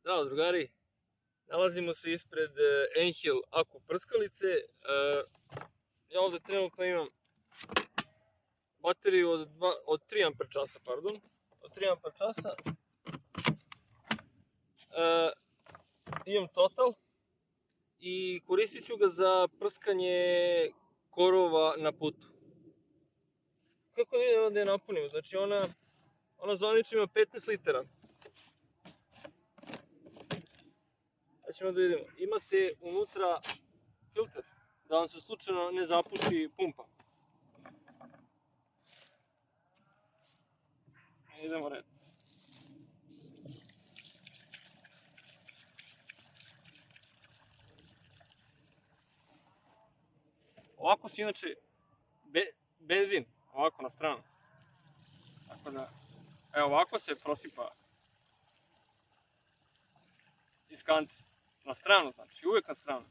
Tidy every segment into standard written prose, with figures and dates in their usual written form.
Zdravo drugari, nalazimo se ispred Enhil Aku prskalice. Ja ovde trenutno imam bateriju od 3 amper časa, od 3 amper časa. Imam Total i koristit ću ga za prskanje korova na putu. Kako je ovde napunimo? Znači ona zvanično ima 15 litara. Sad ćemo da vidimo. Imate unutra filter, da vam se slučajno ne zapuši pumpa. Idemo red. Ovako se inače benzin, ovako na stranu. Tako da, evo ovako se prosipa iz kante. Na stranu znači, uvijek na stranu.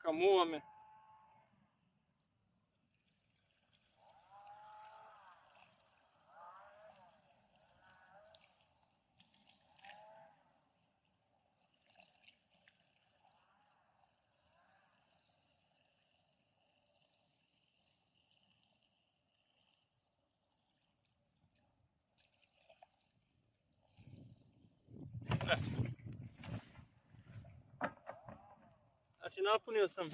Neka muva me. Znači napunio sam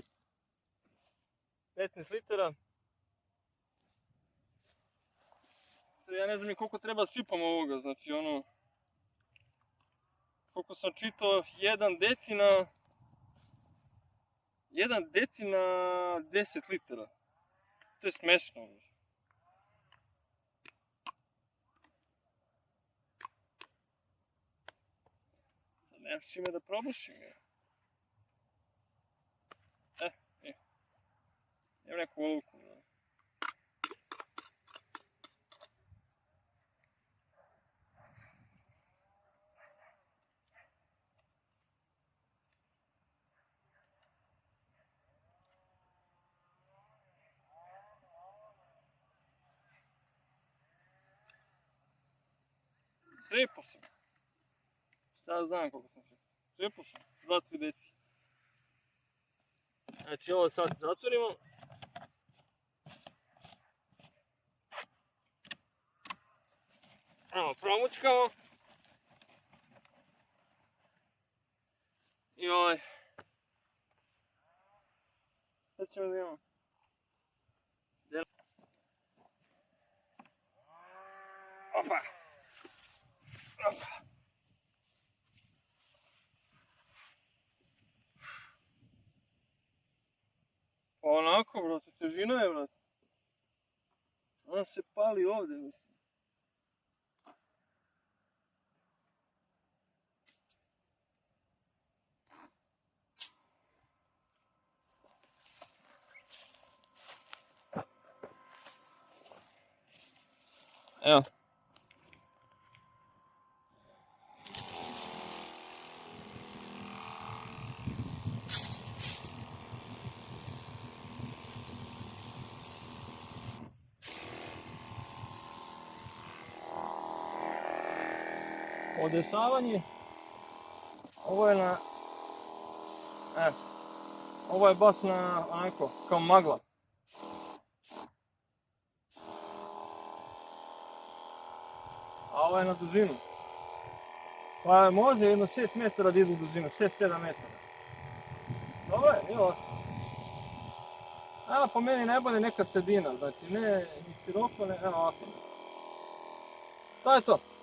15 litara. Ja ne znam ni koliko treba sipam ovoga, znači koliko sam čitao, 1 deci na 10 litara. To je smešno. Sad nemaš čime da probušim. Evo neku olovku. Srepao sam. Šta znam koliko sam se. Srepao sam. 2-3 deci. Znači ovo sad zatvorimo. Evo, promućkamo. I sad ćemo da imamo. Opa! Opa! Pa onako, brate, težina je, brate. Ona se pali ovde, mislim. Evo. Odešavanje. Ovo je na... Ovo je baš na, onako, kao magla. A ovo je na dužinu. Pa može jedno 6 metara da ide u dužinu, 6-7 metara. Dobro je, nije loše. Po meni najbolje neka sredina, znači ne ni široko, ne, evo ovako. To je to.